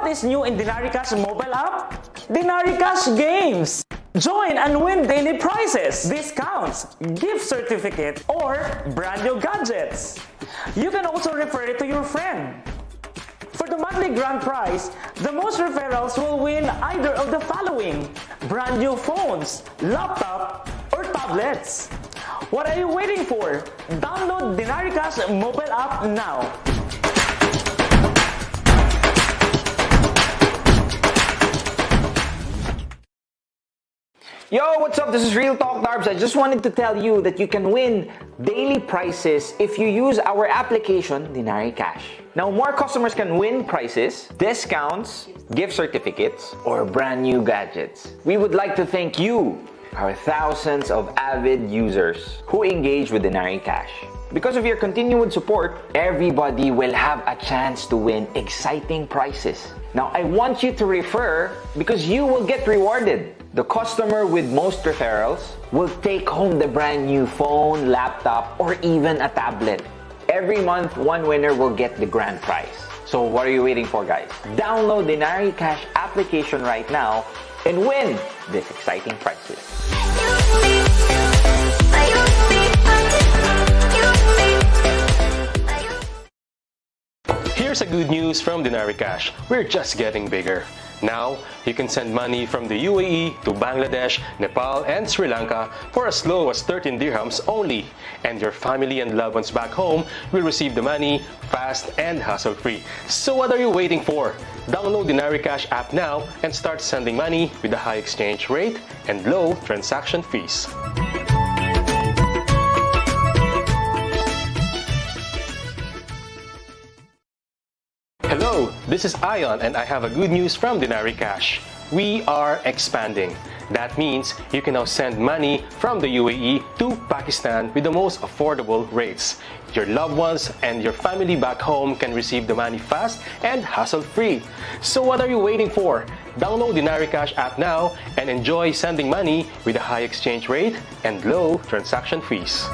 is new in DinariCash mobile app? DinariCash Games! Join and win daily prizes, discounts, gift certificate, or brand new gadgets. You can also refer it to your friend. For the monthly grand prize, the most referrals will win either of the following: brand new phones, laptop, or tablets. What are you waiting for? Download DinariCash mobile app now. Yo, what's up? This is Real Talk Darbs. I just wanted to tell you that you can win daily prizes if you use our application, DinariCash. Now, more customers can win prizes, discounts, gift certificates, or brand new gadgets. We would like to thank you, our thousands of avid users who engage with DinariCash. Because of your continued support, everybody will have a chance to win exciting prizes. Now, I want you to refer because you will get rewarded. The customer with most referrals will take home the brand new phone, laptop, or even a tablet. Every month, one winner will get the grand prize. So what are you waiting for, guys? Download the DinariCash application right now and win these exciting prizes. Here's a good news from DinariCash. We're just getting bigger. Now, you can send money from the UAE to Bangladesh, Nepal, and Sri Lanka for as low as 13 dirhams only. And your family and loved ones back home will receive the money fast and hassle-free. So what are you waiting for? Download the DinariCash app now and start sending money with a high exchange rate and low transaction fees. Hello, this is Ion and I have a good news from DinariCash. We are expanding. That means you can now send money from the UAE to Pakistan with the most affordable rates. Your loved ones and your family back home can receive the money fast and hassle-free. So what are you waiting for? Download the DinariCash app now and enjoy sending money with a high exchange rate and low transaction fees.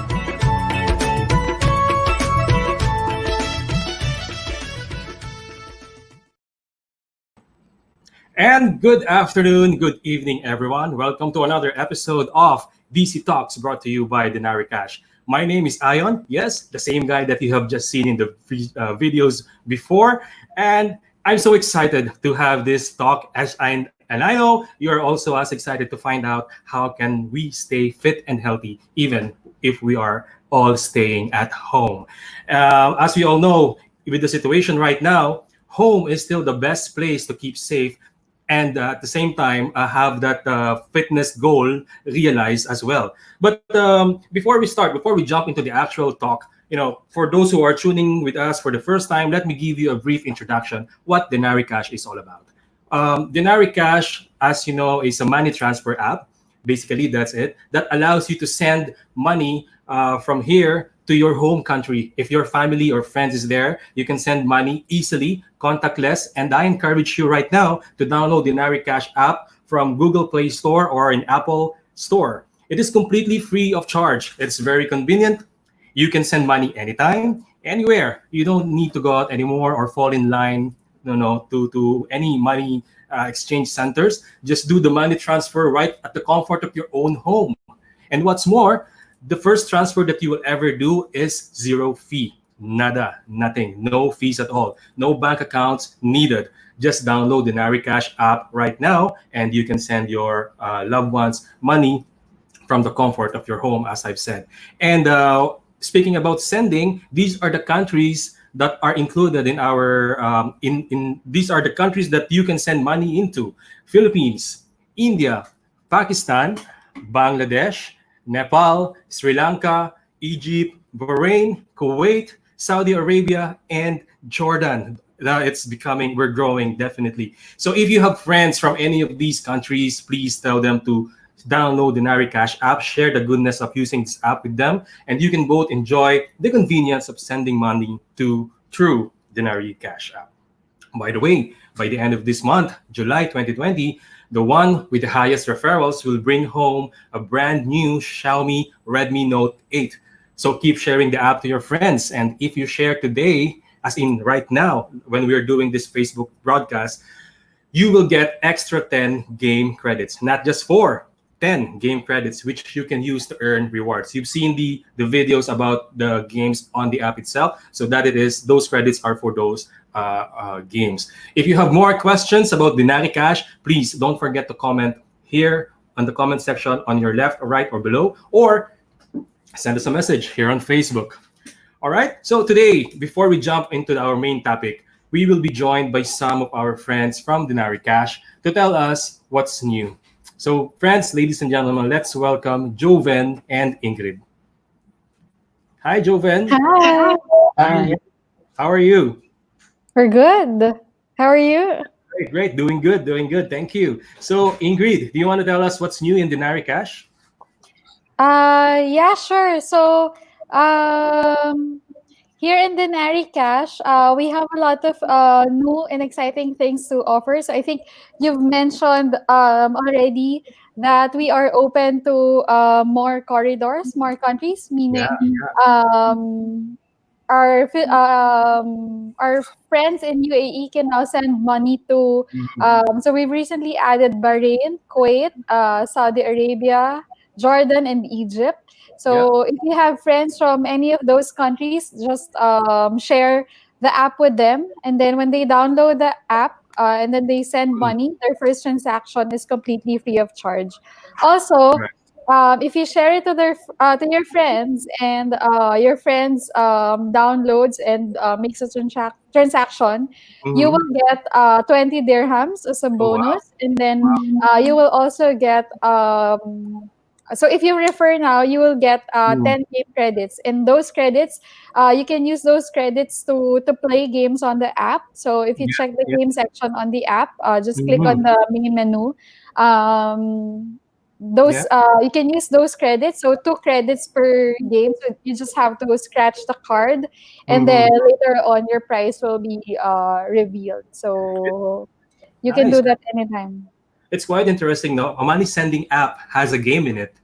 And good afternoon, good evening, everyone. Welcome to another episode of DC Talks brought to you by DinariCash. My name is Ion. Yes, the same guy that you have just seen in the videos before. And I'm so excited to have this talk and I know you're also as excited to find out how can we stay fit and healthy even if we are all staying at home. As we all know, with the situation right now, home is still the best place to keep safe and at the same time have that fitness goal realized as well. But before we jump into the actual talk, for those who are tuning with us for the first time, let me give you a brief introduction what DinariCash is all about. DinariCash, as you know, is a money transfer app. Basically, that's it. That allows you to send money from here to your home country. If your family or friends is there, you can send money easily, contactless. And I encourage you right now to download the DinariCash app from Google Play Store or in Apple Store. It is completely free of charge. It's very convenient. You can send money anytime, anywhere. You don't need to go out anymore or fall in line, to any money exchange centers. Just do the money transfer right at the comfort of your own home. And what's more, the first transfer that you will ever do is zero fee. Nada, nothing, no fees at all. No bank accounts needed. Just download the DinariCash app right now and you can send your loved ones money from the comfort of your home, as I've said. And speaking about sending, these are the countries that are included in our, these are the countries that you can send money into: Philippines, India, Pakistan, Bangladesh, Nepal, Sri Lanka, Egypt, Bahrain, Kuwait, Saudi Arabia, and Jordan. We're growing definitely. So if you have friends from any of these countries, please tell them to download the DinariCash app, share the goodness of using this app with them, and you can both enjoy the convenience of sending money through the DinariCash app. By the way, by the end of this month, July 2020, the one with the highest referrals will bring home a brand new Xiaomi Redmi Note 8. So keep sharing the app to your friends. And if you share today, as in right now, when we are doing this Facebook broadcast, you will get extra 10 game credits, not just 4, 10 game credits, which you can use to earn rewards. You've seen the videos about the games on the app itself, so that it is, those credits are for those games. If you have more questions about Denari Cash, please don't forget to comment here on the comment section on your left or right or below, or send us a message here on Facebook. All right, so today, before we jump into our main topic, we will be joined by some of our friends from Denari Cash to tell us what's new. So, friends, ladies and gentlemen, let's welcome Joven and Ingrid. Hi, Joven. Hi, Hi. How are you? we're good. How are you? Great, great. Doing good, doing good. Thank you. So, Ingrid, do you want to tell us what's new in Denari Cash? Yeah, sure. So, here in Denari Cash, we have a lot of new and exciting things to offer. So, I think you've mentioned already that we are open to more corridors, more countries, Yeah, meaning yeah. our friends in UAE can now send money to. Mhm. So we've recently added Bahrain, Kuwait, Saudi Arabia, Jordan, and Egypt. Yeah. So if you have friends from any of those countries, just share the app with them, and then when they download the app. And then they send Mm. money. Their first transaction is completely free of charge. Also, Right. if you share it to to your friends, and your friends downloads and makes a transaction, you Mhm. will get 20 dirhams as a Oh, wow. bonus, and then Wow. you will also get so if you refer now, you will get Mm. 10 game credits, and those credits you can use those credits to play games on the app. So if you Yeah, check the yeah. game section on the app, just click on Mhm. the main menu. Those Yeah. you can use those credits, so 2 credits per game, so you just have to scratch the card, and then Mhm. later on your price will be revealed, so you can Nice. do that anytime. It's quite interesting, no? A money sending app has a game in it,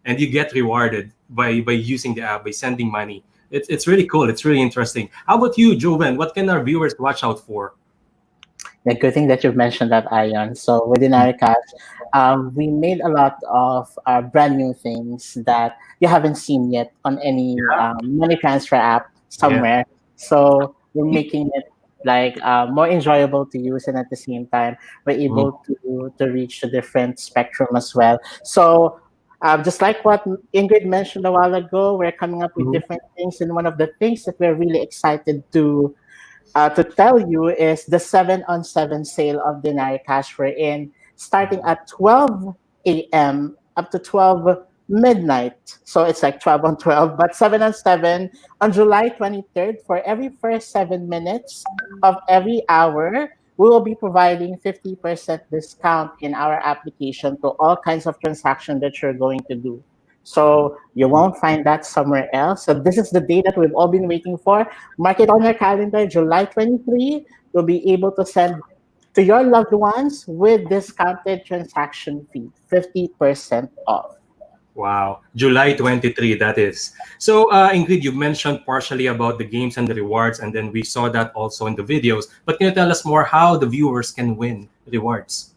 and you get rewarded by using the app by sending money. It's really cool. It's really interesting. How about you, Joven? What can our viewers watch out for? Yeah, good thing that you've mentioned that, Ion. So within our cash, we made a lot of brand new things that you haven't seen yet on any Yeah. money transfer app Yeah. somewhere. So we're making it like more enjoyable to use, and at the same time, we're Mm. able to reach a different spectrum as well. So. Just like what Ingrid mentioned a while ago, we're coming up with Mhm. different things, and one of the things that we're really excited to tell you is the 7-on-7 sale of Denari Cash we're in, starting at 12 a.m. up to 12 midnight. So it's like 12 on 12, but 7-on-7 on July 23rd. For every first 7 minutes of every hour, we will be providing 50% discount in our application to all kinds of transactions that you're going to do. So you won't find that somewhere else. So this is the day that we've all been waiting for. Mark it on your calendar, July 23. You'll be able to send to your loved ones with discounted transaction fee, 50% off. Wow. July 23, that is. So, Ingrid, you mentioned partially about the games and the rewards, and then we saw that also in the videos. But can you tell us more how the viewers can win rewards?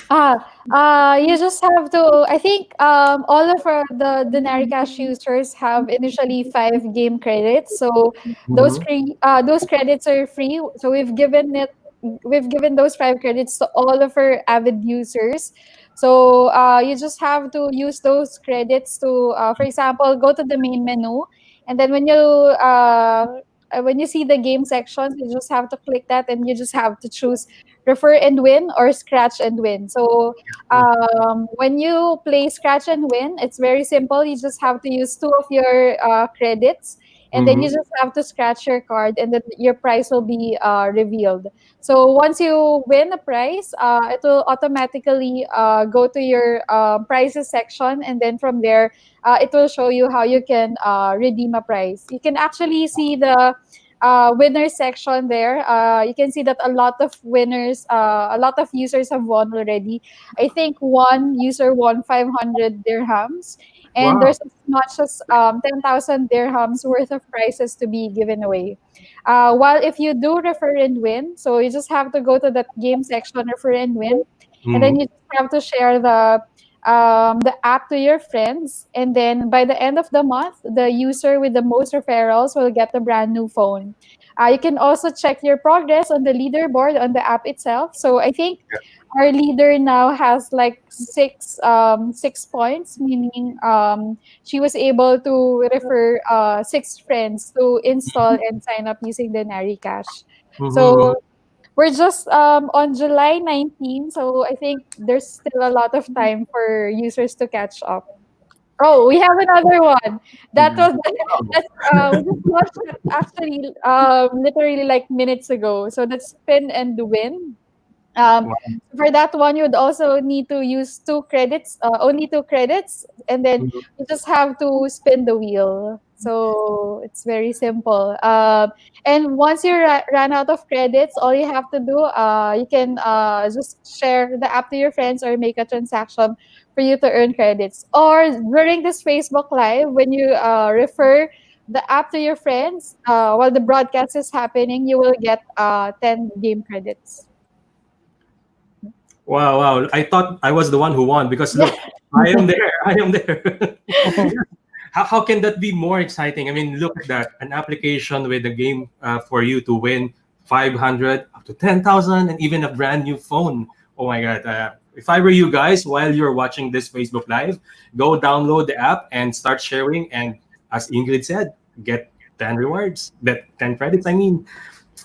You just have to. I think all of the Naricash users have initially 5 game credits, so Mhm. those credits are free. So we've given those 5 credits to all of our avid users. So you just have to use those credits to, for example, go to the main menu, and then when you see the game sections, you just have to click that, and you just have to choose refer and win or scratch and win. So when you play scratch and win, it's very simple. You just have to use 2 of your credits, and then you Mhm. just have to scratch your card, and then your prize will be revealed. So once you win a prize, it will automatically go to your prizes section, and then from there, it will show you how you can redeem a prize. You can actually see the winner section there. You can see that a lot of users have won already. I think one user won 500 dirhams, and Wow. there's as much as 10,000 dirhams worth of prizes to be given away. While if you do refer and win, so you just have to go to that game section, refer and win, and then Mhm. you just have to share the app to your friends, and then by the end of the month, the user with the most referrals will get a brand new phone. You can also check your progress on the leaderboard on the app itself. So I think our leader now has like 6 points, meaning she was able to refer 6 friends to install and sign up using the Nari Cash. Mhm. So we're just on July 19, so I think there's still a lot of time for users to catch up. Oh, we have another one. That was that's we just watched it actually literally like minutes ago. So that's Spin and Win. Um, for that one, you would also need to use 2 credits, only 2 credits, and then Mhm. you just have to spin the wheel. So it's very simple. And once you run out of credits, all you have to do, you can just share the app to your friends or make a transaction for you to earn credits. Or during this Facebook Live, when you refer the app to your friends while the broadcast is happening, you will get 10 game credits. Wow, wow. I thought I was the one who won because look, I am there. I am there. How can that be more exciting? I mean, look at that. An application with a game for you to win 500 up to 10,000 and even a brand new phone. Oh my God. If I were you guys, while you're watching this Facebook Live, go download the app and start sharing. And as Ingrid said, get 10 rewards, get 10 credits, I mean.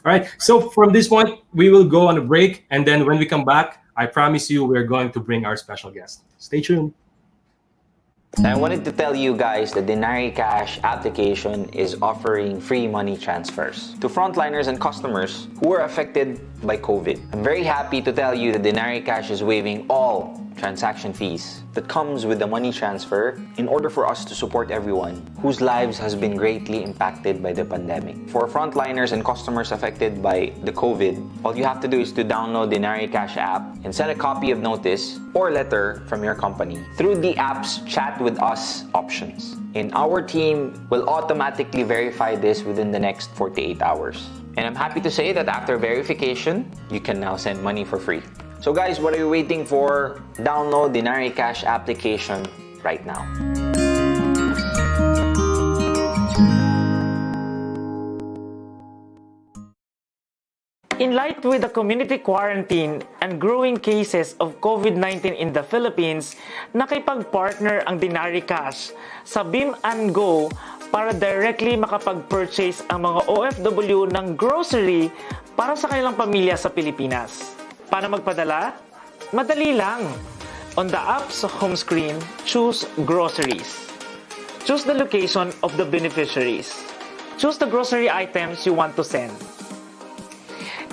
All right. So from this point, we will go on a break. And then when we come back, I promise you we're going to bring our special guest. Stay tuned. I wanted to tell you guys that the Nari Cash application is offering free money transfers to frontliners and customers who were affected by COVID. I'm very happy to tell you that the Nari Cash is waiving all transaction fees that comes with the money transfer in order for us to support everyone whose lives has been greatly impacted by the pandemic. For frontliners and customers affected by the COVID, all you have to do is to download the Nari Cash app and send a copy of notice or letter from your company through the app's chat with us options. And our team will automatically verify this within the next 48 hours. And I'm happy to say that after verification, you can now send money for free. So guys, what are you waiting for? Download the Nari Cash application right now. In light with the community quarantine and growing cases of COVID-19 in the Philippines, nakipag-partner ang Dinari Cash sa Beam and Go para directly makapag-purchase ang mga OFW ng grocery para sa kanilang pamilya sa Pilipinas. Paano magpadala? Madali lang. On the app's home screen, choose Groceries. Choose the location of the beneficiaries. Choose the grocery items you want to send.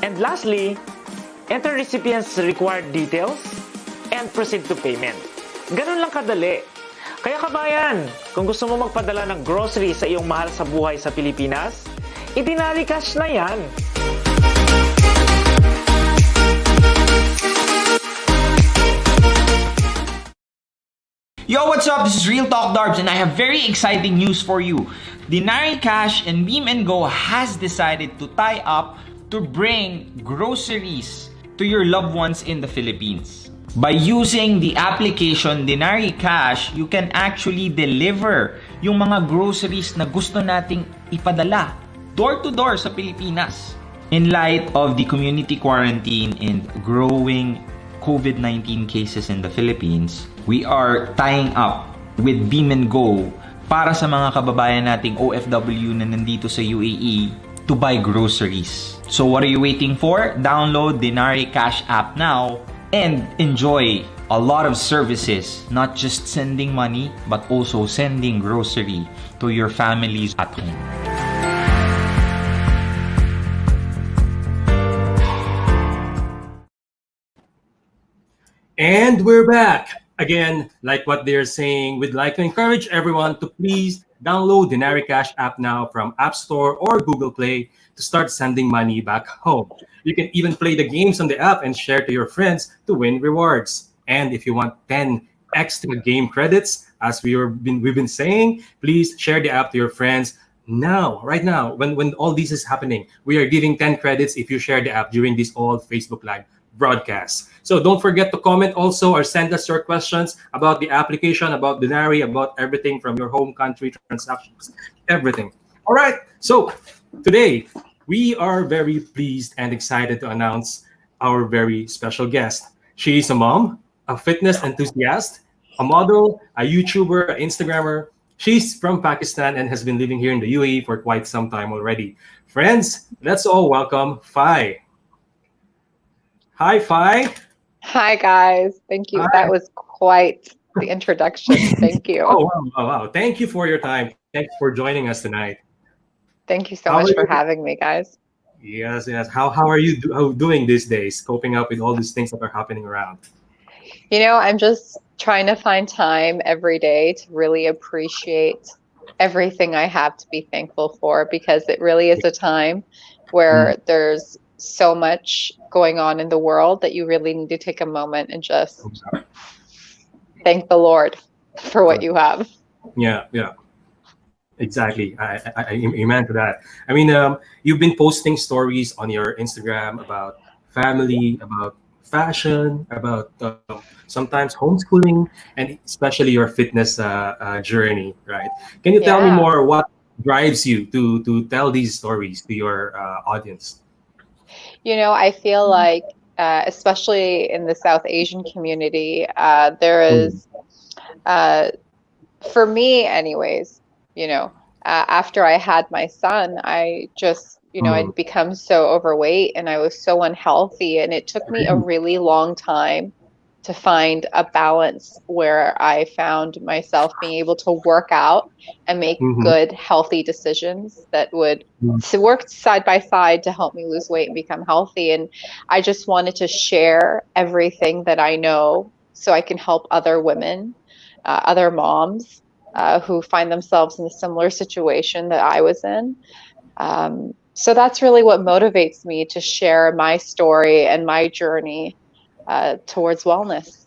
And lastly, enter recipient's required details and proceed to payment. Ganun lang kadali. Kaya kabayan, kung gusto mo magpadala ng grocery sa iyong mahal sa buhay sa Pilipinas, i-Dinari Cash na yan. Yo, what's up? This is Real Talk Darbs and I have very exciting news for you. Dinari Cash and Beam and Go has decided to tie up to bring groceries to your loved ones in the Philippines. By using the application Dinari Cash, you can actually deliver yung mga groceries na gusto nating ipadala door to door sa Pilipinas. In light of the community quarantine and growing COVID-19 cases in the Philippines, we are tying up with Beam and Go para sa mga kababayan nating OFW na nandito sa UAE to buy groceries. So what are you waiting for? Download the Nari Cash app now and enjoy a lot of services, not just sending money, but also sending grocery to your families at home. And we're back. Again, like what they're saying, we'd like to encourage everyone to please download the Nari Cash app now from App Store or Google Play to start sending money back home. You can even play the games on the app and share to your friends to win rewards. And if you want 10 extra game credits. As we've been saying, please share the app to your friends. Now, right now, when all this is happening, we are giving 10 credits if you share the app during this all Facebook Live broadcast. So don't forget to comment also or send us your questions about the application, about Denari, about everything from your home country transactions, everything. All right. So today we are very pleased and excited to announce our very special guest. She is a mom, a fitness enthusiast, a model, a YouTuber, an Instagrammer. She's from Pakistan and has been living here in the UAE for quite some time already. Friends, let's all welcome Fai. Hi, Fai. Hi, guys. Thank you. Hi. That was quite the introduction. Thank you. Oh, wow. Thank you for your time. Thanks for joining us tonight. Thank you so How much are for you? having me, guys. Yes. How are you doing these days, coping up with all these things that are happening around? I'm just trying to find time every day to really appreciate everything I have to be thankful for, because it really is a time where there's so much going on in the world that you really need to take a moment and just thank the Lord for what you have. Yeah. Exactly. I amen to that. I mean, you've been posting stories on your Instagram about family, about fashion, about sometimes homeschooling, and especially your fitness journey, right? Can you tell me Yeah. more what drives you to tell these stories to your audience? I feel like, especially in the South Asian community, there is, for me anyways, after I had my son, I just, I'd become so overweight and I was so unhealthy. And it took me a really long time to find a balance where I found myself being able to work out and make good, healthy decisions that would work side by side to help me lose weight and become healthy. And I just wanted to share everything that I know so I can help other women, other moms who find themselves in a similar situation that I was in. So that's really what motivates me to share my story and my journey towards wellness.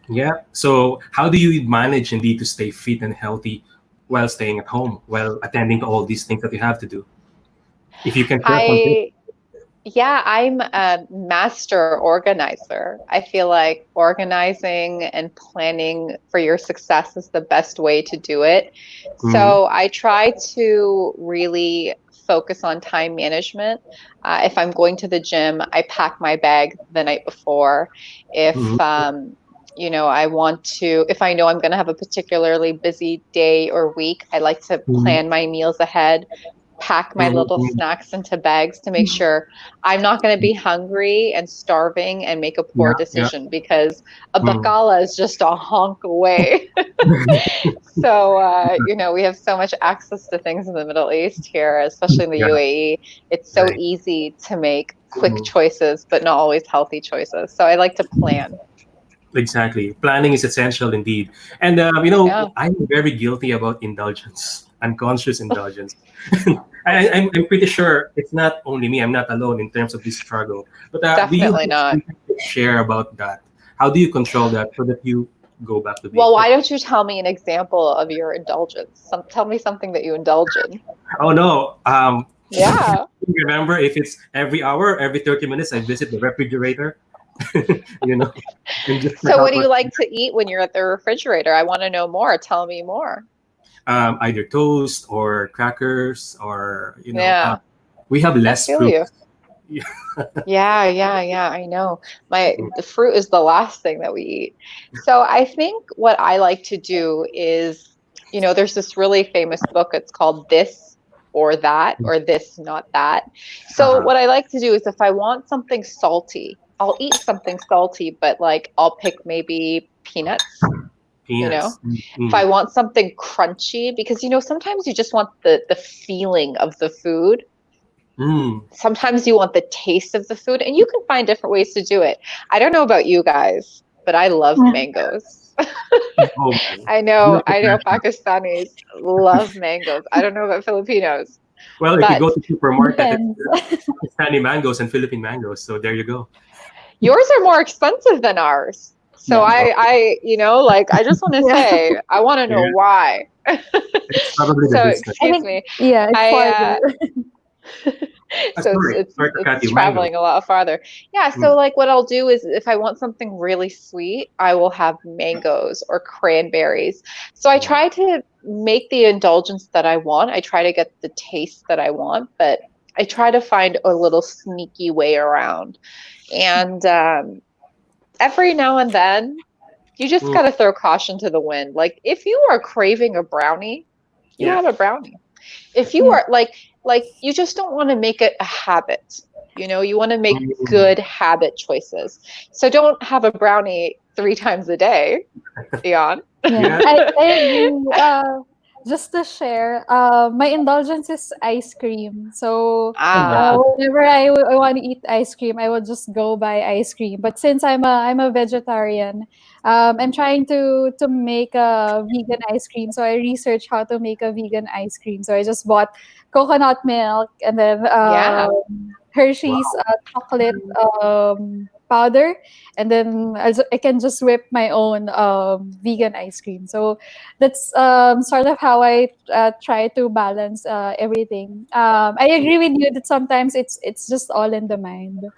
Yeah. So how do you manage indeed to stay fit and healthy while staying at home, while attending to all these things that you have to do? If you can share something. I'm a master organizer. I feel like organizing and planning for your success is the best way to do it. So I try to really focus on time management. If I'm going to the gym, I pack my bag the night before. If if I know I'm going to have a particularly busy day or week, I like to plan my meals ahead, pack my little snacks into bags to make sure I'm not going to be hungry and starving and make a poor decision, because a bakala is just a honk away. So, we have so much access to things in the Middle East here, especially in the UAE. It's so easy to make quick choices, but not always healthy choices. So I like to plan. Exactly. Planning is essential indeed. And, I'm very guilty about indulgence, unconscious indulgence. I'm pretty sure it's not only me. I'm not alone in terms of this struggle. But Definitely not. Share about that? How do you control that so that you go back to being Well, why fit? don't you tell me an example of your indulgence? Tell me something that you indulge in. Oh, no. Yeah. Remember, if it's every hour, every 30 minutes, I visit the refrigerator. And just So what do you like to eat when you're at the refrigerator? I want to know more. Tell me more. Either toast or crackers, or Yeah. we have less feel fruit. you. Yeah. I know. The fruit is the last thing that we eat. So I think what I like to do is, there's this really famous book. It's called This or That, or This Not That. So what I like to do is, if I want something salty, I'll eat something salty, but like I'll pick maybe peanuts. Peanuts. If I want something crunchy, because sometimes you just want the feeling of the food. Sometimes you want the taste of the food, and you can find different ways to do it. I don't know about you guys, but I love mangoes. Oh, I know Pakistanis love mangoes. I don't know about Filipinos. well, if you go to supermarket, Depends. it's Pakistani mangoes and Philippine mangoes. So there you go. Yours are more expensive than ours. So Yeah. I just want to Yeah. say, I want to know Yeah. why. It's probably the So business. I excuse think me. yeah, it's I farther. so it's Sorry, it's sorry to cut it's you, mango. traveling a lot farther. Yeah, so Mm. like what I'll do is if I want something really sweet, I will have mangoes or cranberries. So I try to make the indulgence that I want. I try to get the taste that I want, but I try to find a little sneaky way around. And every now and then, you just Mm. got to throw caution to the wind. Like if you are craving a brownie, you Yeah. have a brownie. If you Yeah. are like you just don't want to make it a habit. You want to make Mm. good habit choices. So don't have a brownie 3 times a day, Dion. Yeah, Yeah. I agree. Just to share, my indulgence is ice cream. So Ah, whenever I want to eat ice cream, I will just go buy ice cream. But since I'm a vegetarian, I'm trying to make a vegan ice cream. So I researched how to make a vegan ice cream. So I just bought coconut milk and then yeah. Hershey's chocolate powder, and then I can just whip my own vegan ice cream. So that's sort of how I try to balance everything. I agree with you that sometimes it's just all in the mind, You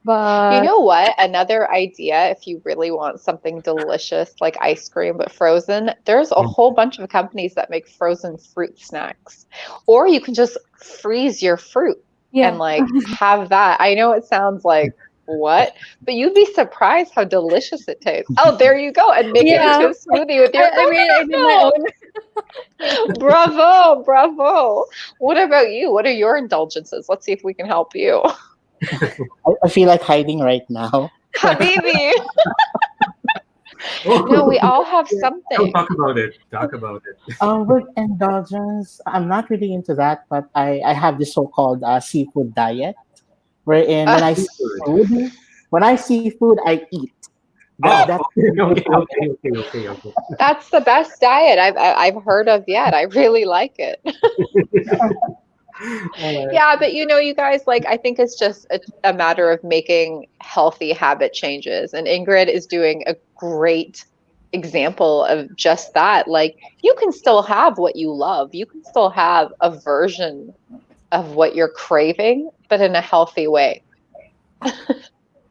but know what? Another idea, if you really want something delicious like ice cream but frozen, there's a Mm. whole bunch of companies that make frozen fruit snacks. Or you can just freeze your fruit and yeah, like have that. I know it sounds like what, but you'd be surprised how delicious it tastes. Oh, there you go. And make it yeah. into a smoothie with your I coconut did my milk. own. Bravo, bravo. What about you? What are your indulgences? Let's see if we can help you. I feel like hiding right now. Habibi. Oh, No, we all have yeah. Don't something. talk about it. Talk about it. With indulgence, I'm not really into that, but I have this so-called seafood diet, wherein when I see Seafood. food, I eat. Oh, That's okay, the okay, habit. okay, okay, okay, okay. That's the best diet I've heard of yet. I really like it. All right. Yeah, but you guys, like I think it's just a matter of making healthy habit changes. And Ingrid is doing a great example of just that. Like you can still have what you love. You can still have a version of what you're craving, but in a healthy way.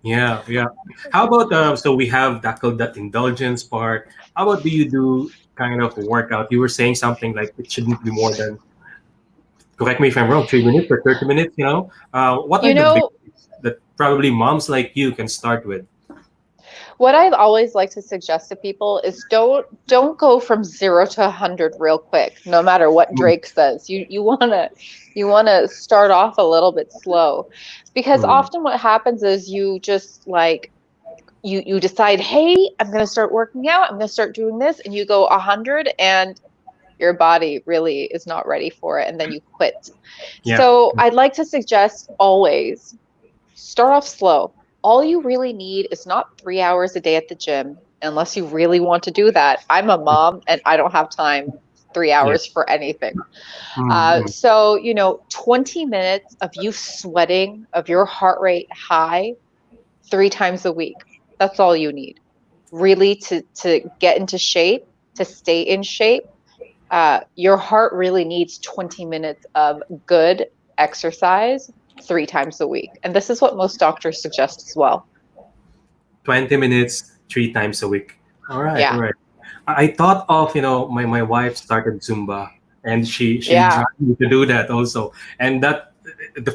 Yeah, yeah. How about so we have tackled that indulgence part. How about do you do kind of workout? You were saying something like it shouldn't be more than, correct me if I'm wrong, 3 minutes or 30 minutes, you know? What You are the know, basics that probably moms like you can start with? what I've always like to suggest to people is don't go from 0 to 100 real quick, no matter what Mm, Drake says. You wanna start off a little bit slow. Because mm, often what happens is you just like you decide, hey, I'm gonna start working out, I'm gonna start doing this, and you go 100 and your body really is not ready for it, and then you quit. yeah. So I'd like to suggest always start off slow. All you really need is not 3 hours a day at the gym, unless you really want to do that. I'm a mom and I don't have time 3 hours for anything. Mm, mm, So, 20 minutes of you sweating, of your heart rate high 3 times a week. That's all you need. Really to get into shape, to stay in shape. Your heart really needs 20 minutes of good exercise 3 times a week. And this is what most doctors suggest as well. 20 minutes, 3 times a week. All right, all Yeah. right. I thought of, my wife started Zumba and she Yeah. dragged me to do that also. And that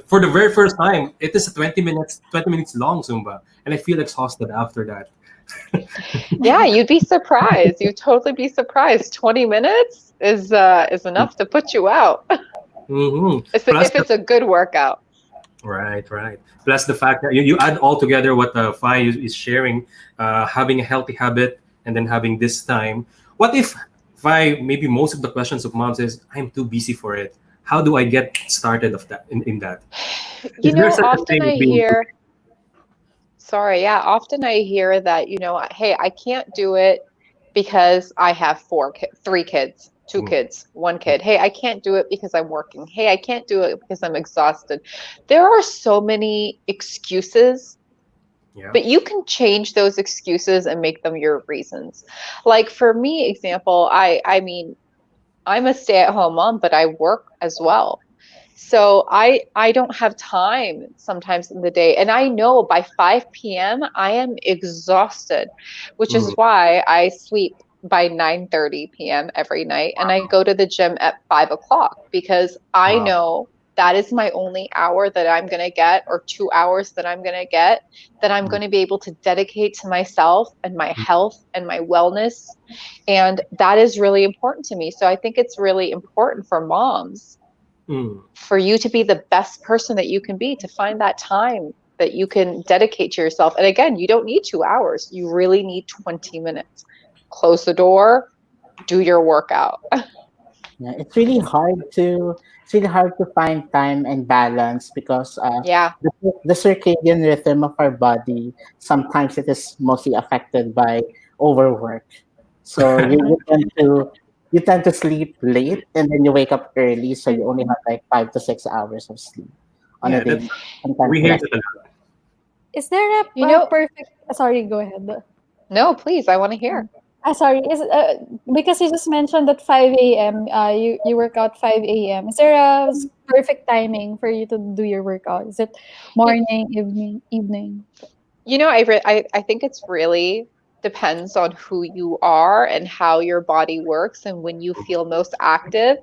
for the very first time, it is a 20 minutes long Zumba. And I feel exhausted after that. Yeah, you'd be surprised. You'd totally be surprised. 20 minutes is enough to put you out Hmm. if it's a good workout. Right, right. Plus the fact that you add all together what Fi is sharing, having a healthy habit and then having this time. What if Fi, maybe most of the questions of moms is, I'm too busy for it. How do I get started of that in that? Is there such a Often thing I as being too? hear, sorry, yeah, often I hear that, hey, I can't do it because I have 3 kids, two Mm, kids, one kid. Hey, I can't do it because I'm working. Hey, I can't do it because I'm exhausted. There are so many excuses Yeah. But you can change those excuses and make them your reasons. Like for me, example, I mean, I'm a stay-at-home mom, but I work as well. So I don't have time sometimes in the day. And I know by 5 p.m. I am exhausted, which is Mm. why I sleep by 9:30 p.m. every night. And I go to the gym at 5 o'clock because I Wow. know that is my only hour that I'm going to get, or 2 hours that I'm going to get, that I'm going to be able to dedicate to myself and my health and my wellness. And that is really important to me. So I think it's really important for moms, Mm. for you to be the best person that you can be, to find that time that you can dedicate to yourself. And again, you don't need 2 hours. You really need 20 minutes. Close the door, do your workout. Yeah, it's really hard to find time and balance because Yeah. the circadian rhythm of our body, sometimes it is mostly affected by overwork. So you tend to sleep late and then you wake up early, so you only have like 5 to 6 hours of sleep on a Yeah, that's day, sometimes we hear less. that a lot. Is there a You know, perfect? Sorry, go ahead. no, please, I want to hear. Sorry, is because you just mentioned that 5 a.m. You work out 5 a.m. Is there a perfect timing for you to do your workout? Is it You, morning, evening? I think it's really depends on who you are and how your body works and when you feel most active.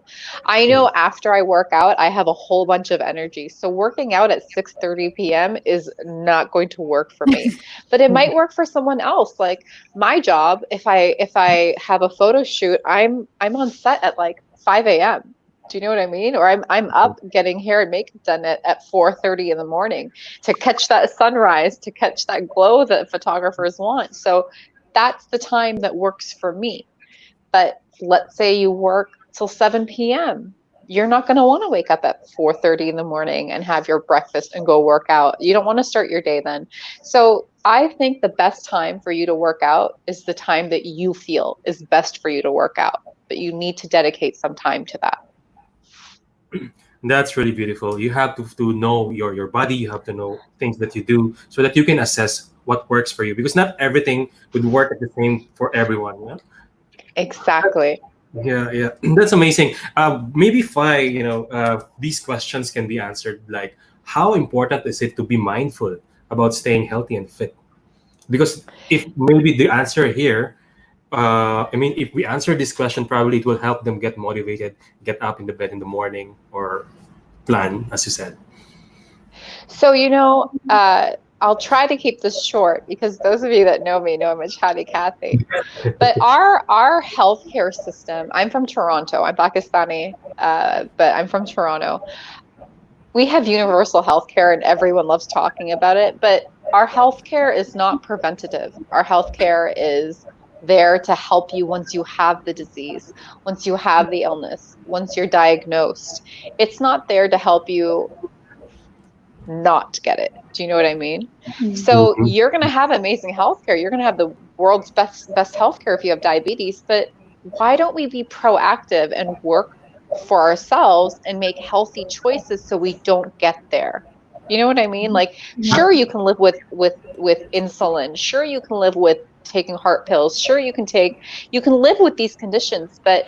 I Mm. know after I work out, I have a whole bunch of energy. So working out at 6:30 p.m. is not going to work for me. But it might work for someone else. Like my job, if I have a photo shoot, I'm on set at like 5 a.m. Do you know what I mean? Or I'm up getting hair and makeup done at 4:30 in the morning to catch that sunrise, to catch that glow that photographers want. So that's the time that works for me. But let's say you work till 7 p.m. You're not going to want to wake up at 4:30 in the morning and have your breakfast and go work out. You don't want to start your day then. So I think the best time for you to work out is the time that you feel is best for you to work out. But you need to dedicate some time to that. That's really beautiful. You have to know your body. You have to know things that you do so that you can assess what works for you. Because not everything would work at the same for everyone. Yeah, Exactly. yeah. That's amazing. Maybe five. These questions can be answered like, how important is it to be mindful about staying healthy and fit? Because if maybe the answer here, I mean, if we answer this question, probably it will help them get motivated, get up in the bed in the morning, or plan, as you said. So, I'll try to keep this short because those of you that know me know I'm a chatty Cathy. But our healthcare system, I'm from Toronto. I'm Pakistani, but I'm from Toronto. We have universal healthcare and everyone loves talking about it, but our healthcare is not preventative. Our healthcare is there to help you once you have the disease, once you have the illness, once you're diagnosed. It's not there to help you not get it. Do you know what I mean? So Mhm. you're going to have amazing healthcare. You're going to have the world's best healthcare if you have diabetes, but why don't we be proactive and work for ourselves and make healthy choices so we don't get there? You know what I mean? Like, sure, you can live with insulin. Sure, you can live with taking heart pills. Sure, you can live with these conditions, but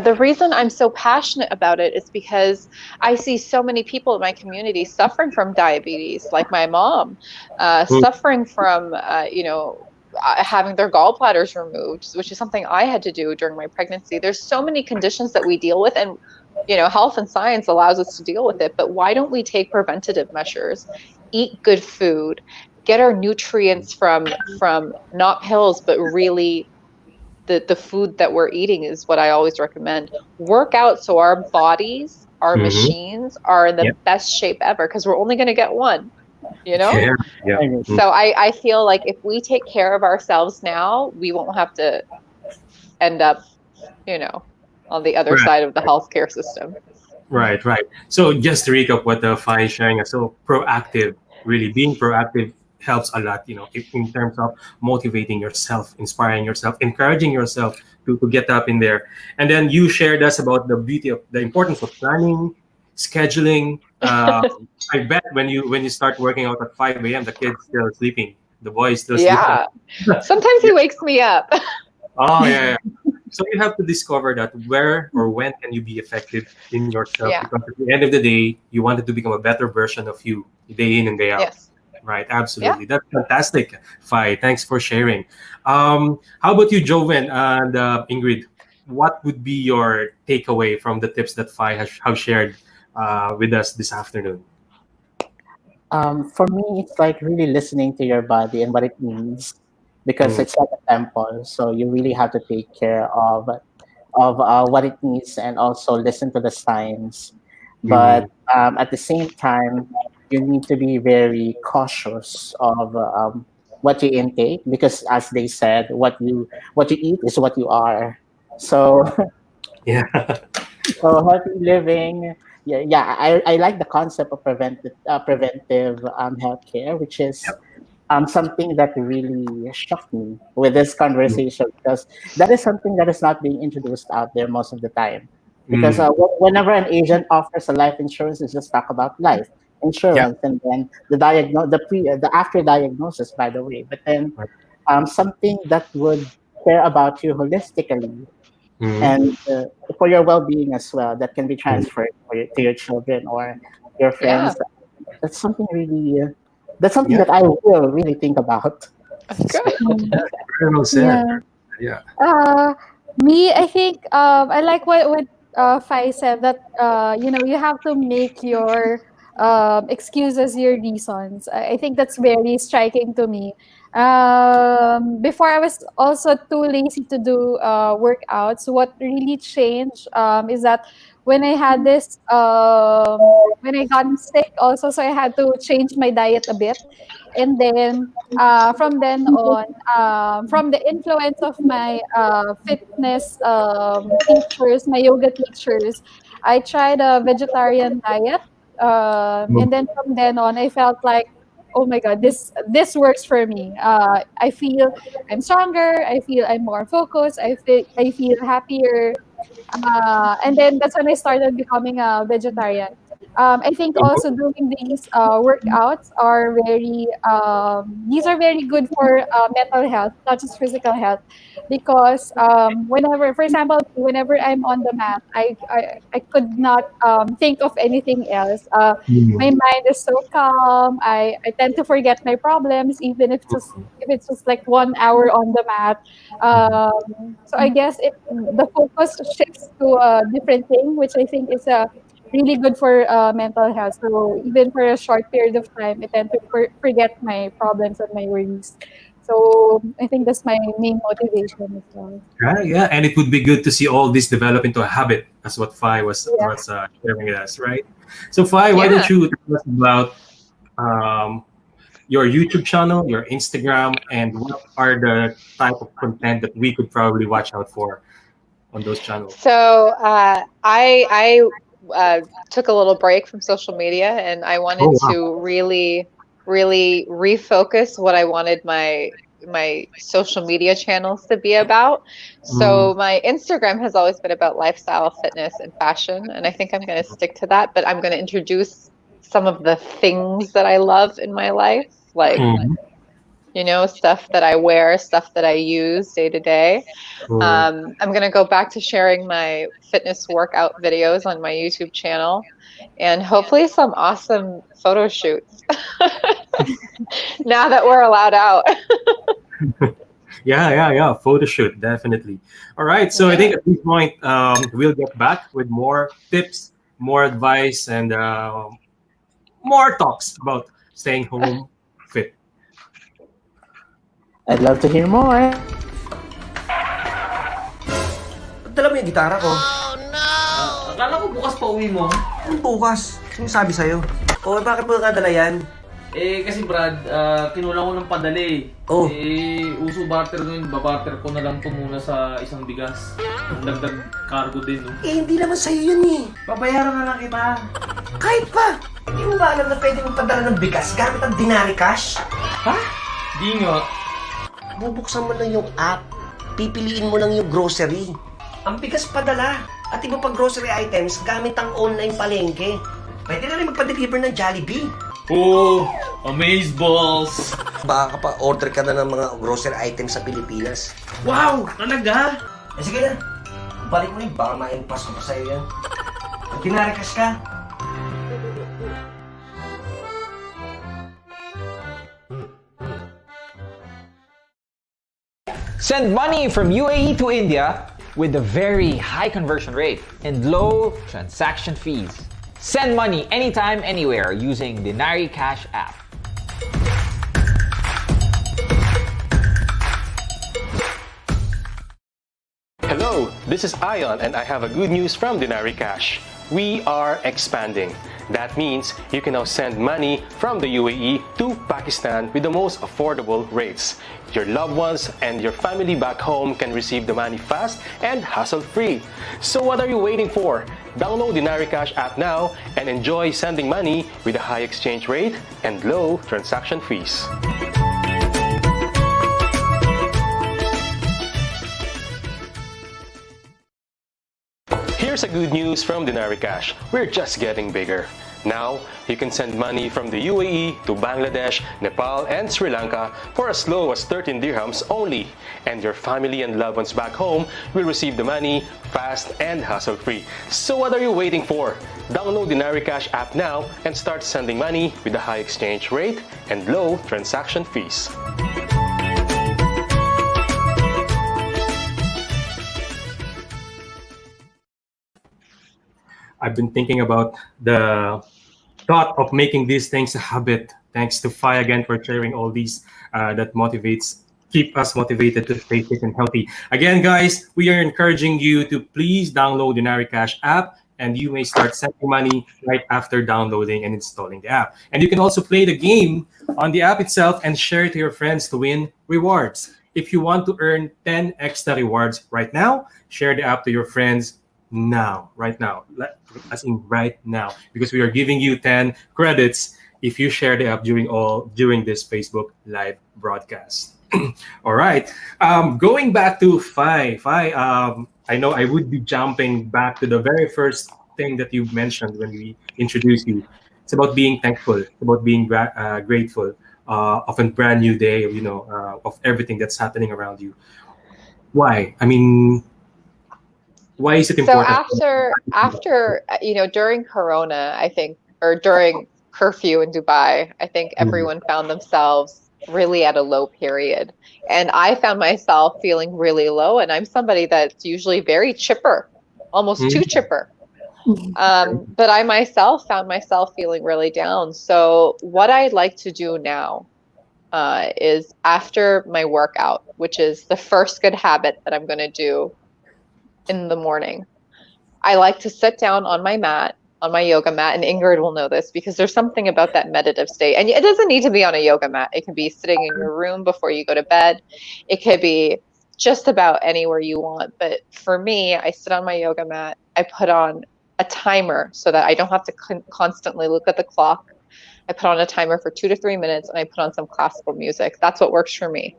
the reason I'm so passionate about it is because I see so many people in my community suffering from diabetes, like my mom, suffering from, having their gallbladders removed, which is something I had to do during my pregnancy. There's so many conditions that we deal with, and health and science allows us to deal with it. But why don't we take preventative measures, eat good food, get our nutrients from not pills, but really the food that we're eating is what I always recommend. Work out so our bodies, our Mhm. machines are in the Yep. best shape ever because we're only going to get one, you know? Yeah, yeah. I agree. So I feel like if we take care of ourselves now, we won't have to end up, on the other Right, side of the healthcare system. right. So just to recap what the Fi is sharing, so proactive, really being proactive helps a lot, in terms of motivating yourself, inspiring yourself, encouraging yourself to get up in there. And then you shared us about the importance of planning, scheduling. I bet when you start working out at 5 a.m., the kids still sleeping. The boy is still sleeping. Yeah. Sometimes he wakes me up. Oh yeah, yeah. So you have to discover that where or when can you be effective in yourself, Yeah. because at the end of the day, you wanted to become a better version of you day in and day out. Yes. Right, absolutely. That's fantastic, Fi. Thanks for sharing. How about you, Joven and Ingrid? What would be your takeaway from the tips that Fi has have shared with us this afternoon? For me, it's like really listening to your body and what it needs, because Mm. it's like a temple. So you really have to take care of what it needs and also listen to the signs. But at the same time, you need to be very cautious of what you intake, because, as they said, what you eat is what you are. So Yeah. so healthy living, yeah, I like the concept of preventive healthcare, which is something that really shocked me with this conversation, because that is something that is not being introduced out there most of the time. Because whenever an agent offers a life insurance, it's just talk about life Yeah. insurance, and then the after diagnosis, by the way. But then something that would care about you holistically Mhm. and for your well-being as well, that can be transferred to your children or your Yeah. friends. That's something really that's something Yeah. that I will really think about. Good. Very well said. Yeah. Yeah. Me, I think I like what Fai said, that you have to make your excuses your reasons. I think that's very striking to me. Before, I was also too lazy to do workouts. What really changed is that when I had this when I got sick also, so I had to change my diet a bit, and then from then on, from the influence of my fitness teachers, my yoga teachers, I tried a vegetarian diet, and then from then on, I felt like, oh my god, this works for me. I feel I'm stronger. I feel I'm more focused. I feel happier. And then that's when I started becoming a vegetarian. I think also doing these workouts are these are very good for mental health, not just physical health, because whenever, for example, whenever I'm on the mat, I could not think of anything else. My mind is so calm. I tend to forget my problems, even if it's just like 1 hour on the mat. So I guess the focus shifts to a different thing, which I think is really good for mental health. So even for a short period of time, I tend to forget my problems and my worries. So I think that's my main motivation as well. Right, yeah, and it would be good to see all this develop into a habit, as what Fi Yeah. was sharing with us, right? So, Fi, why don't Yeah. you tell us about um, your YouTube channel, your Instagram, and what are the type of content that we could probably watch out for on those channels? So I took a little break from social media, and I wanted Oh, wow. to really refocus what I wanted my social media channels to be about. So my Instagram has always been about lifestyle, fitness, and fashion, and I think I'm going to stick to that. But I'm going to introduce some of the things that I love in my life, like Mhm. stuff that I wear, stuff that I use day to day. I'm going to go back to sharing my fitness workout videos on my YouTube channel, and hopefully some awesome photo shoots now that we're allowed out. Yeah. Photo shoot, definitely. All right. So I think at this point, we'll get back with more tips, more advice, and more talks about staying home fit. I'd love to hear more. Dala mo yung gitara ko. Oh, no! Akala ko bukas pa uwi mo. Anong bukas? Sino sabi sa'yo? Bakit mo nakadala yan? Kasi Brad, kinulang ko ng padali. Oh. Uso barter nun, babarter ko na lang to muna sa isang bigas. Dagdag cargo din, no? Hindi naman sa'yo yun eh. Babayaran na lang kita. Kahit pa! Hindi mo ba alam na pwede mong padala ng bigas gamit ang Dinari Cash? Ha? Di nga. Bubuksan mo lang yung app. Pipiliin mo lang yung grocery. Ang bigas padala. At iba pang grocery items gamit ang online palengke. Pwede na rin magpa-deliver ng Jollibee. Oh, amazeballs! Baka pa order ka na ng mga grocery items sa Pilipinas. Wow! Talaga? Sige na. Balik mo na, baka ma-impas ko pa sa'yo yan. Dinarikas ka. Send money from UAE to India with a very high conversion rate and low transaction fees. Send money anytime, anywhere using Denari Cash app. Hello, this is Ion and I have a good news from Denari Cash. We are expanding. That means you can now send money from the UAE to Pakistan with the most affordable rates. Your loved ones and your family back home can receive the money fast and hassle-free. So what are you waiting for? Download the Denari Cash app now and enjoy sending money with a high exchange rate and low transaction fees. Here's a good news from Denari Cash. We're just getting bigger. Now, you can send money from the UAE to Bangladesh, Nepal, and Sri Lanka for as low as 13 dirhams only. And your family and loved ones back home will receive the money fast and hassle-free. So what are you waiting for? Download the Denari Cash app now and start sending money with a high exchange rate and low transaction fees. I've been thinking about the thought of making these things a habit. Thanks to Fi again for sharing all these that keep us motivated to stay fit and healthy. Again, guys, we are encouraging you to please download the Denari Cash app, and you may start sending money right after downloading and installing the app. And you can also play the game on the app itself and share it to your friends to win rewards. If you want to earn 10 extra rewards right now, share the app to your friends right now, as in right now, because we are giving you 10 credits if you share the app during this Facebook live broadcast. All right, going back to Fi, I know I would be jumping back to the very first thing that you mentioned when we introduced you. It's about being thankful, it's about being grateful of a brand new day, of everything that's happening around you. Why? I mean, why is it important? So after during Corona, I think, or during curfew in Dubai, I think everyone found themselves really at a low period. And I found myself feeling really low, and I'm somebody that's usually very chipper, almost too chipper. But I myself found myself feeling really down. So what I'd like to do now is after my workout, which is the first good habit that I'm going to do in the morning, I like to sit down on my mat, on my yoga mat, and Ingrid will know this because there's something about that meditative state. And it doesn't need to be on a yoga mat. It can be sitting in your room before you go to bed. It could be just about anywhere you want. But for me, I sit on my yoga mat. I put on a timer so that I don't have to constantly look at the clock. I put on a timer for 2 to 3 minutes, and I put on some classical music. That's what works for me.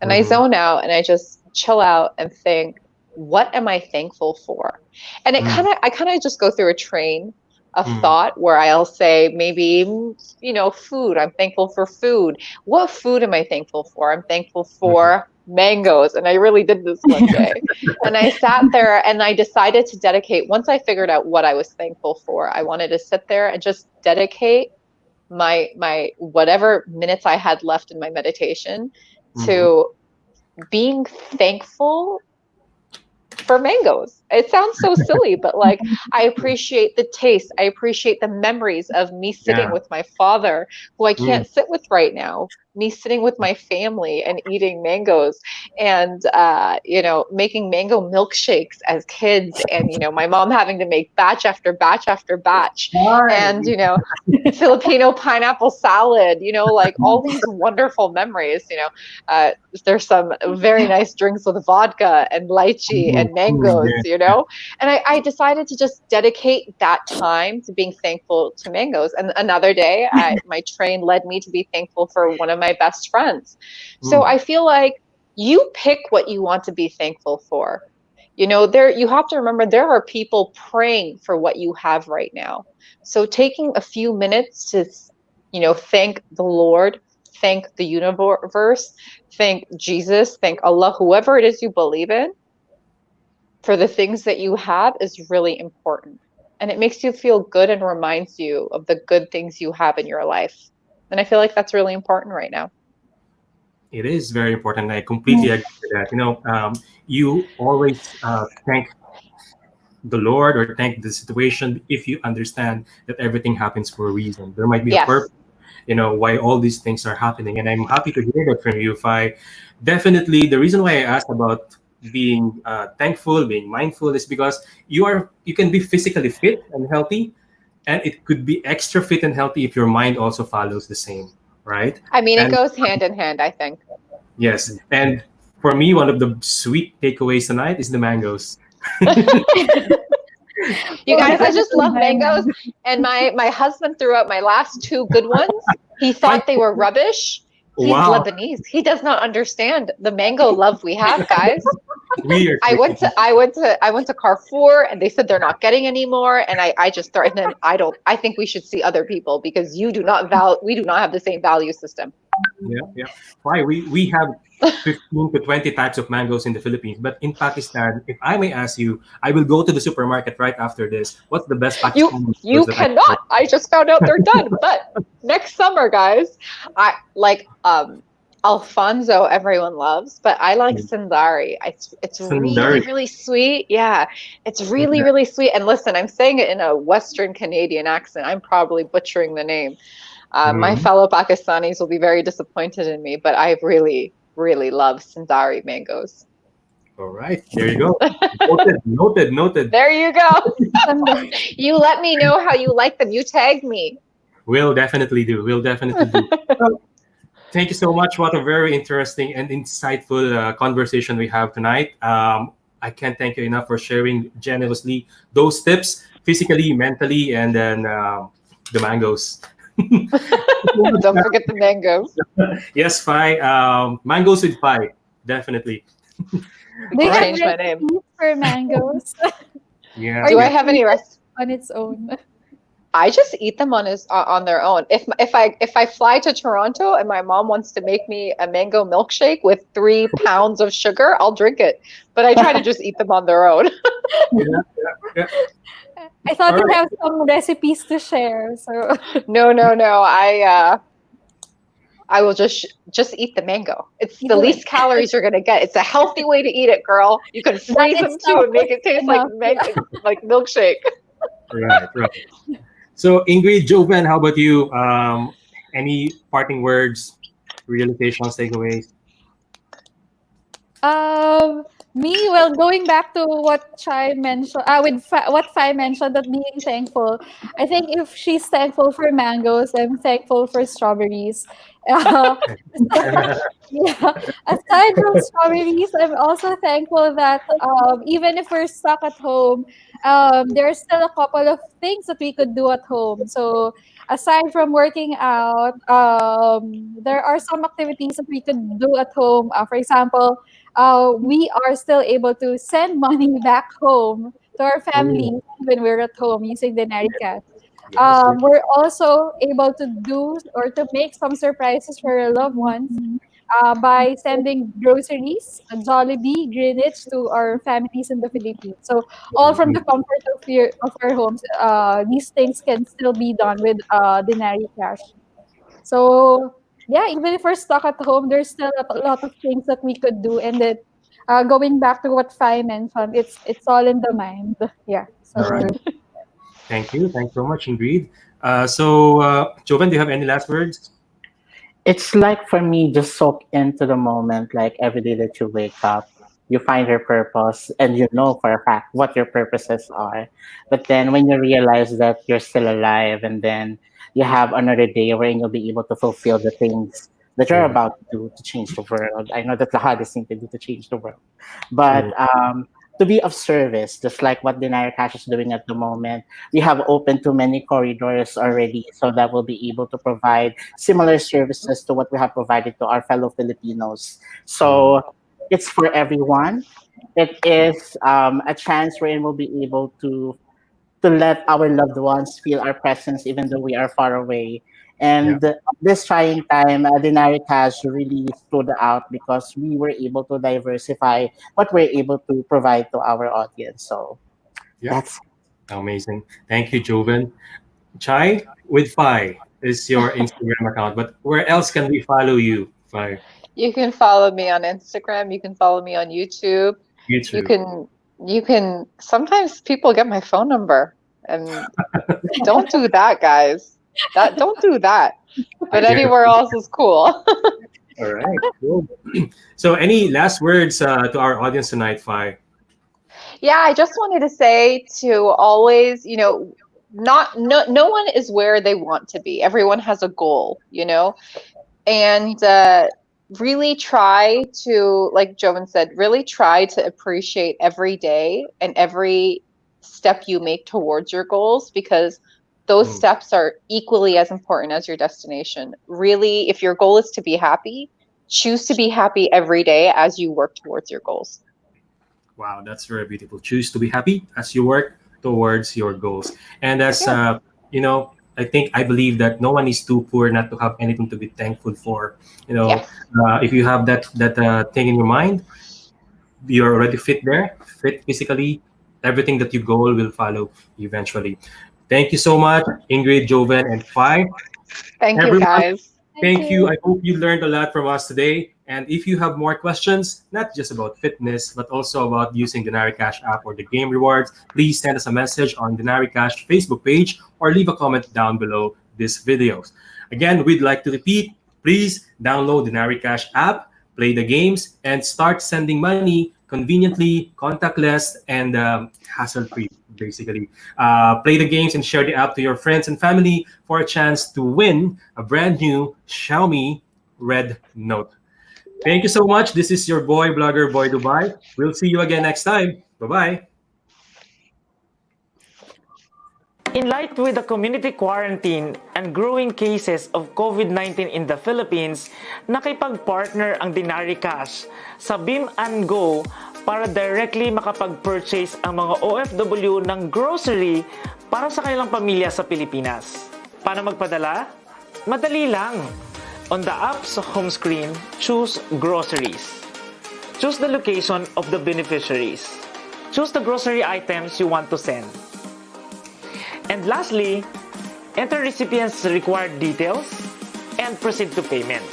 And I zone out and I just chill out and think, what am I thankful for? And I kind of just go through a train of thought where I'll say maybe, food. I'm thankful for food. What food am I thankful for? I'm thankful for mangoes. And I really did this one day. And I sat there and I decided to dedicate, once I figured out what I was thankful for, I wanted to sit there and just dedicate my whatever minutes I had left in my meditation to being thankful for mangoes. It sounds so silly, but like, I appreciate the taste. I appreciate the memories of me sitting with my father, who I can't sit with right now, me sitting with my family and eating mangoes and, making mango milkshakes as kids. And, my mom having to make batch after batch after batch and, Filipino pineapple salad, like all these wonderful memories, there's some very nice drinks with vodka and lychee and mangoes, and I decided to just dedicate that time to being thankful to mangoes. And another day, my train led me to be thankful for one of my best friends. So I feel like you pick what you want to be thankful for. You have to remember there are people praying for what you have right now. So taking a few minutes to, thank the Lord thank the universe, thank Jesus, thank Allah, whoever it is you believe in, for the things that you have is really important. And it makes you feel good and reminds you of the good things you have in your life. And I feel like that's really important right now. It is very important. I completely agree with that. You always thank the Lord or thank the situation if you understand that everything happens for a reason. There might be a Yes. purpose, why all these things are happening. And I'm happy to hear that from you, Fi. Definitely, the reason why I asked about being thankful, being mindful, is because you can be physically fit and healthy, and it could be extra fit and healthy if your mind also follows the same, right? I mean, it And goes hand in hand, I think. yes, and for me, one of the sweet takeaways tonight is the mangoes. You guys, I just love mangoes. And my husband threw out my last two good ones. He thought they were rubbish. He's Wow. Lebanese. He does not understand the mango love we have, guys. Weird. I went to Carrefour and they said they're not getting any more. And I just threatened them. I think we should see other people because we do not have the same value system. Yeah. Why? We have 15 to 20 types of mangoes in the Philippines, but in Pakistan, if I may ask you, I will go to the supermarket right after this. What's the best Pakistani mangoes You that cannot. I just found out they're done. But next summer, guys, I like Alfonso everyone loves, but I like Sindari. It's really, Sindari. really sweet. Yeah, it's really, really sweet. And listen, I'm saying it in a Western Canadian accent. I'm probably butchering the name. My fellow Pakistanis will be very disappointed in me, but I really, really love Sindari mangoes. All right, there you go. Noted. There you go. You let me know how you like them. You tag me. We'll definitely do. So, thank you so much. What a very interesting and insightful conversation we have tonight. I can't thank you enough for sharing generously those tips, physically, mentally, and then the mangoes. Don't forget the mangoes. Yes, Fi. Mangoes with Fi, definitely. They have Change my name. recipes for mangoes Yeah. Do I have any recipes? on its own. I just eat them on their own. If I fly to Toronto and my mom wants to make me a mango milkshake with 3 pounds of sugar, I'll drink it. But I try to just eat them on their own. Yeah. I thought All you right. have some recipes to share. So No. I will just eat the mango. It's the least calories you're gonna get. It's a healthy way to eat it, girl. You can freeze them too and make it taste like like milkshake. Right. So, Ingrid, Joven, how about you? Any parting words, realizations, takeaways? Going back to what Chai mentioned, what Fi mentioned, that being thankful. I think if she's thankful for mangoes, I'm thankful for strawberries. Uh, yeah. Aside from strawberries, I'm also thankful that even if we're stuck at home, there's still a couple of things that we could do at home. So aside from working out, there are some activities that we could do at home. For example, we are still able to send money back home to our families when we're at home using the Cash. We're also able to do or to make some surprises for our loved ones by sending groceries, Jollibee, Greenwich to our families in the Philippines. So all from the comfort of our homes, these things can still be done with Denari Cash. So yeah, even if we're stuck at home, there's still a lot of things that we could do. And then going back to what Fi mentioned, it's all in the mind. Yeah. So All right. Thank you. Thanks so much, Ingrid. Joven, do you have any last words? It's like for me, just soak into the moment. Like every day that you wake up, you find your purpose, and you know for a fact what your purposes are. But then when you realize that you're still alive, and then you have another day wherein you'll be able to fulfill the things that you're about to do to change the world. I know that's the hardest thing to do to change the world, but to be of service, just like what Denari Cash is doing at the moment. We have opened too many corridors already so that we'll be able to provide similar services to what we have provided to our fellow Filipinos. So it's for everyone. It is a chance wherein we'll be able to to let our loved ones feel our presence even though we are far away. And this trying time, Denari Cash really stood out because we were able to diversify what we're able to provide to our audience. So Yeah. that's Amazing. Thank you, Joven. Chai with Phi is your Instagram account, but where else can we follow you, Phi? You can follow me on Instagram. You can follow me on YouTube. YouTube. You can sometimes people get my phone number and don't do that, guys. Don't do that. But anywhere else is cool. All right. Cool. So, any last words to our audience tonight, Phi? Yeah, I just wanted to say to always, no one is where they want to be. Everyone has a goal, and really try to, like Joven said, really try to appreciate every day and every step you make towards your goals, because those steps are equally as important as your destination. Really, if your goal is to be happy, choose to be happy every day as you work towards your goals. Wow, that's very beautiful. Choose to be happy as you work towards your goals. And as I believe that no one is too poor not to have anything to be thankful for. If you have that thing in your mind, you're already fit physically. Everything that you goal will follow eventually. Thank you so much, Ingrid, Joven, and Phi. Thank you, guys. Thank you. I hope you learned a lot from us today. And if you have more questions, not just about fitness, but also about using Denari Cash app or the game rewards, please send us a message on Denari Cash Facebook page or leave a comment down below this video. Again, we'd like to repeat, please download Denari Cash app, play the games, and start sending money conveniently, contactless, and hassle-free, basically. Play the games and share the app to your friends and family for a chance to win a brand new Xiaomi Red Note. Thank you so much. This is your boy, Blogger Boy Dubai. We'll see you again next time. Bye-bye. In light with the community quarantine and growing cases of COVID-19 in the Philippines, nakipag-partner ang Denari Cash sa Beam and Go para directly makapag-purchase ang mga OFW ng grocery para sa kanilang pamilya sa Pilipinas. Paano magpadala? Madali lang. On the app's home screen, choose Groceries. Choose the location of the beneficiaries. Choose the grocery items you want to send. And lastly, enter recipient's required details and proceed to payment.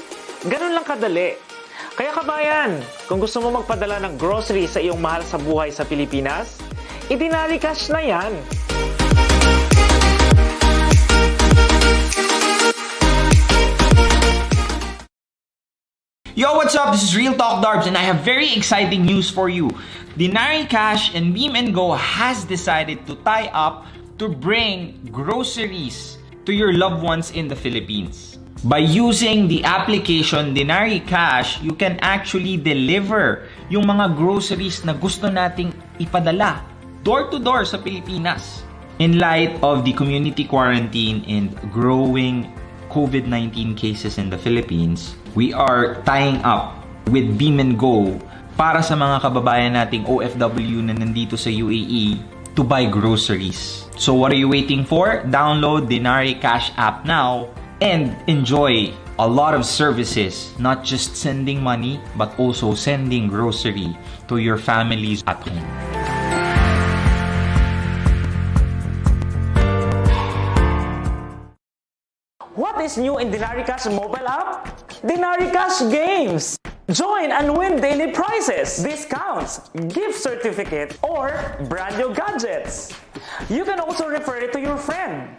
Ganun lang kadali. Kaya kabayan, kung gusto mo magpadala ng grocery sa iyong mahal sa buhay sa Pilipinas, i-Denari Cash na yan. Yo, what's up? This is Real Talk Darbs and I have very exciting news for you. Denari Cash and Beam and Go has decided to tie up to bring groceries to your loved ones in the Philippines. By using the application Denari Cash, you can actually deliver yung mga groceries na gusto nating ipadala door to door sa Pilipinas. In light of the community quarantine and growing COVID-19 cases in the Philippines, we are tying up with Beam and Go para sa mga kababayan nating OFW na nandito sa UAE to buy groceries. So what are you waiting for? Download Denari Cash app now and enjoy a lot of services, not just sending money, but also sending grocery to your families at home. What is new in Denari Cash mobile app? Denari Cash Games! Join and win daily prizes, discounts, gift certificate, or brand new gadgets. You can also refer it to your friend.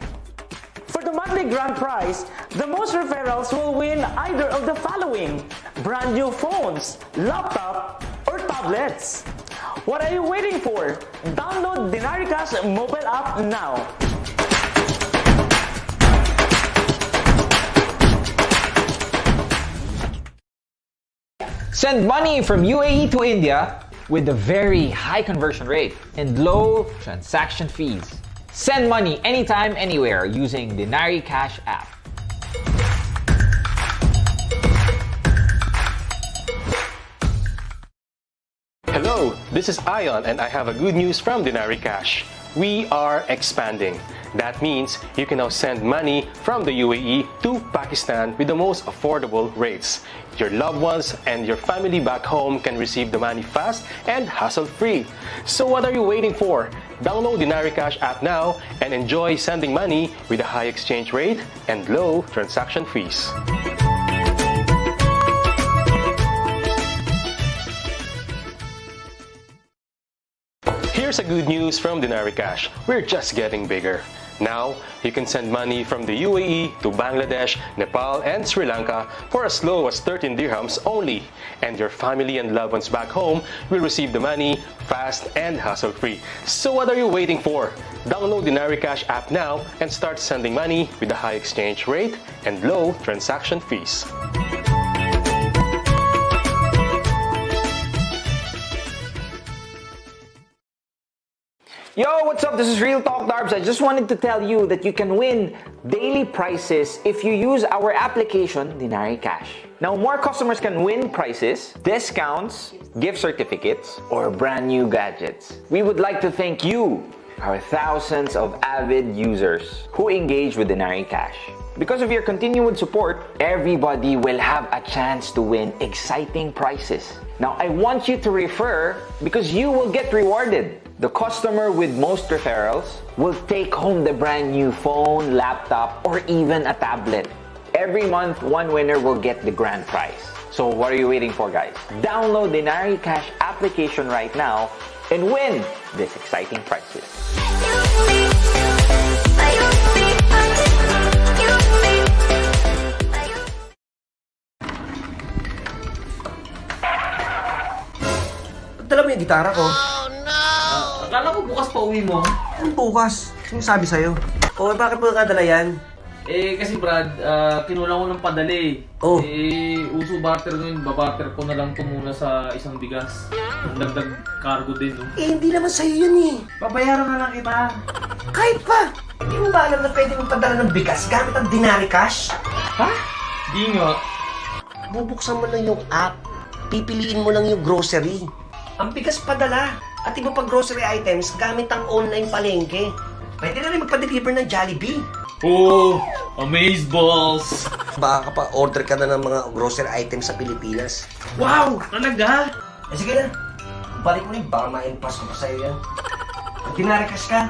For the monthly grand prize, the most referrals will win either of the following: brand new phones, laptop, or tablets. What are you waiting for? Download Denari Cash mobile app now. Send money from UAE to India with a very high conversion rate and low transaction fees. Send money anytime, anywhere using Denari Cash app. Hello, this is Ion and I have a good news from Denari Cash. we are expanding. That means you can now send money from the UAE to Pakistan with the most affordable rates. Your loved ones and your family back home can receive the money fast and hassle-free. So what are you waiting for? Download the NariCash app now and enjoy sending money with a high exchange rate and low transaction fees. Here's a good news from NariCash. We're just getting bigger. Now, you can send money from the UAE to Bangladesh, Nepal, and Sri Lanka for as low as 13 dirhams only. And your family and loved ones back home will receive the money fast and hassle-free. So what are you waiting for? Download the NariCash app now and start sending money with a high exchange rate and low transaction fees. Yo, what's up? This is Real Talk Darbs. I just wanted to tell you that you can win daily prizes if you use our application, NariCash. Now, more customers can win prizes, discounts, gift certificates, or brand new gadgets. We would like to thank you, our thousands of avid users who engage with NariCash. Because of your continued support, everybody will have a chance to win exciting prizes. Now, I want you to refer because you will get rewarded. The customer with most referrals will take home the brand new phone, laptop, or even a tablet. Every month, one winner will get the grand prize. So what are you waiting for, guys? Download the NariCash application right now and win these exciting prizes. Dala mo yung gitara ko. Akala ko bukas pa uwi mo. Anong bukas? Sino sabi sa'yo? O, bakit mo nakadala yan? Eh, kasi Brad, kinulang ko ng padali. Oh. Eh, uso barter ngayon, babarter ko na lang ito muna sa isang bigas. Dagdag cargo din, no? Eh, hindi naman sa'yo yun eh. Babayaran na lang kita. Kahit pa! Hindi mo ba alam na pwede mong padala ng bigas gamit ang DinariCash? Ha? Di nga. Bubuksan mo lang yung app. Pipiliin mo lang yung grocery. Ang bigas padala. At iba pang grocery items gamit ang online palengke. Pwede na rin magpa-deliver ng Jollibee. Oh, amazeballs! Baka pa order ka na ng mga grocery items sa Pilipinas. Wow! Talaga? Eh sige na. Balik mo na, baka ma-enpass ko pa sa'yo yan. Pag DinariCash ka,